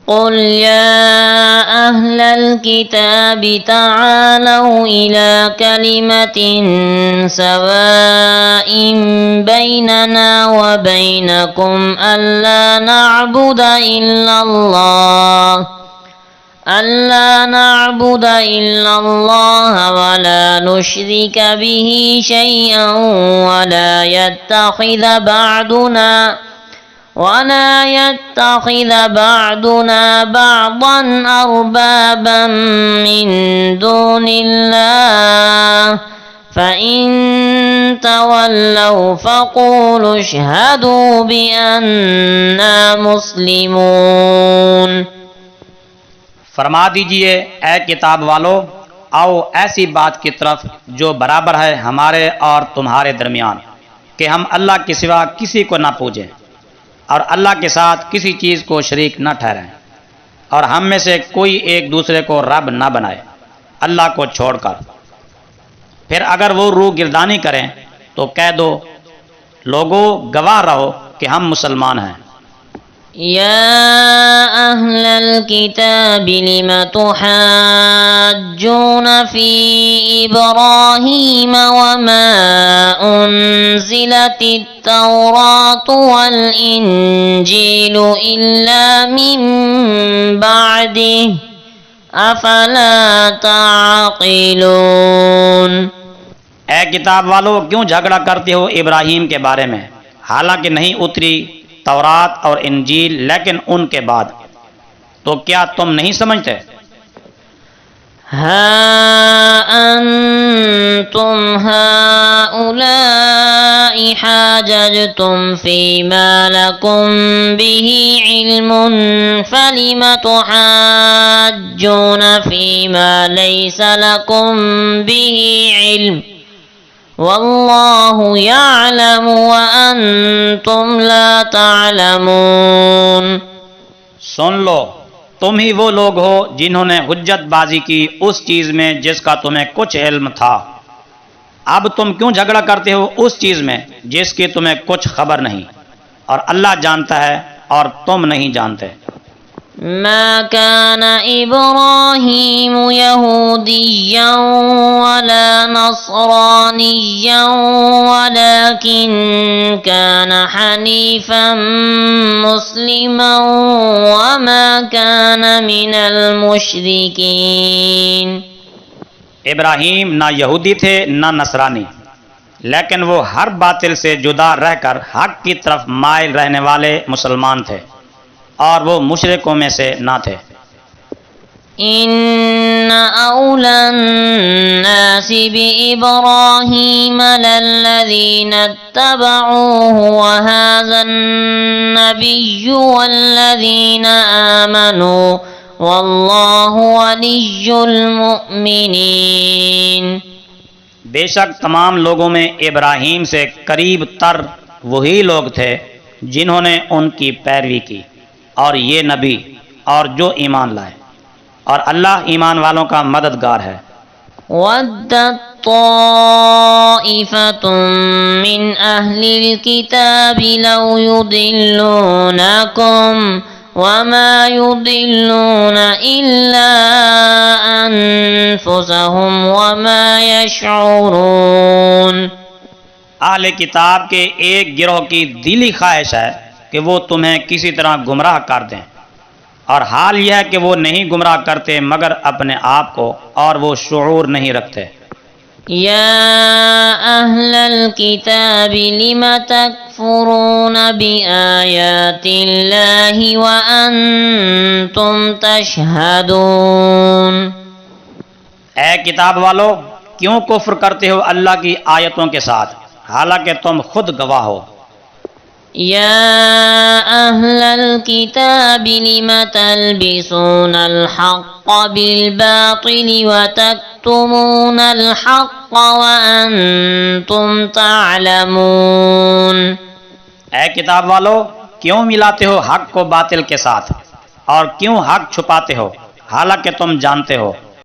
قل يا أهل الكتاب تعالوا إلى كلمة سواء بيننا وبينكم ألا نعبد إلا الله ولا نشرك به شيئا ولا يتخذ بعضنا بعضا أربابا من دون الله فإن تولوا فقولوا اشهدوا بأننا مسلمون۔ فرما دیجئے اے کتاب والو، آؤ ایسی بات کی طرف جو برابر ہے ہمارے اور تمہارے درمیان، کہ ہم اللہ کے سوا کسی کو نہ پوجیں اور اللہ کے ساتھ کسی چیز کو شریک نہ ٹھہرائیں، اور ہم میں سے کوئی ایک دوسرے کو رب نہ بنائے اللہ کو چھوڑ کر۔ پھر اگر وہ روح گردانی کریں تو کہہ دو لوگوں گواہ رہو کہ ہم مسلمان ہیں۔ يا أهل الكتاب لم تحاجون في إبراهيم وما أنزلت التوراة والإنجيل إلا من بعده أفلا تعقلون۔ اے کتاب والو، کیوں جھگڑا کرتے ہو ابراہیم کے بارے میں، حالانکہ نہیں اتری تورات اور انجیل لیکن ان کے بعد، تو کیا تم نہیں سمجھتے؟ ہا انتم هؤلاء حاججتم فيما لكم به علم فلم تحاجون فيما ليس لكم به علم واللہ یعلم وانتم لا تعلمون۔ سن لو، تم ہی وہ لوگ ہو جنہوں نے حجت بازی کی اس چیز میں جس کا تمہیں کچھ علم تھا، اب تم کیوں جھگڑا کرتے ہو اس چیز میں جس کی تمہیں کچھ خبر نہیں، اور اللہ جانتا ہے اور تم نہیں جانتے۔ ما كان إبراهيم يهوديا ولا نصرانيا ولكن كان حنيفا مسلما وما كان من المشركين۔ ابراہیم نہ یہودی تھے نہ نصرانی، لیکن وہ ہر باطل سے جدا رہ کر حق کی طرف مائل رہنے والے مسلمان تھے، اور وہ مشرکوں میں سے نہ تھے۔ ان اولی الناس بابراہیم للذین اتبعوه وهذا النبی والذین آمنوا واللہ ولی المؤمنین۔ بے شک تمام لوگوں میں ابراہیم سے قریب تر وہی لوگ تھے جنہوں نے ان کی پیروی کی، اور یہ نبی اور جو ایمان لائے، اور اللہ ایمان والوں کا مددگار ہے۔ وَدَّتْ طَائِفَةٌ مِّنْ أَهْلِ الْكِتَابِ لَوْ يُضِلُّونَكُمْ وَمَا يُضِلُّونَ إِلَّا أَنفُسَهُمْ وَمَا يَشْعُرُونَ۔ اہل کتاب کے ایک گروہ کی دلی خواہش ہے کہ وہ تمہیں کسی طرح گمراہ کر دیں، اور حال یہ ہے کہ وہ نہیں گمراہ کرتے مگر اپنے آپ کو، اور وہ شعور نہیں رکھتے۔ یا اہل الکتاب لم تکفرون بآیات اللہ وانتم تشہدون۔ اے کتاب والو، کیوں کفر کرتے ہو اللہ کی آیتوں کے ساتھ حالانکہ تم خود گواہ ہو۔ یا اہل الکتاب لم تلبسون الحق بالباطل وتکتمون الحق وانتم تعلمون۔ اے کتاب والو، کیوں ملاتے ہو حق کو باطل کے ساتھ، اور کیوں حق چھپاتے ہو حالانکہ تم جانتے ہو۔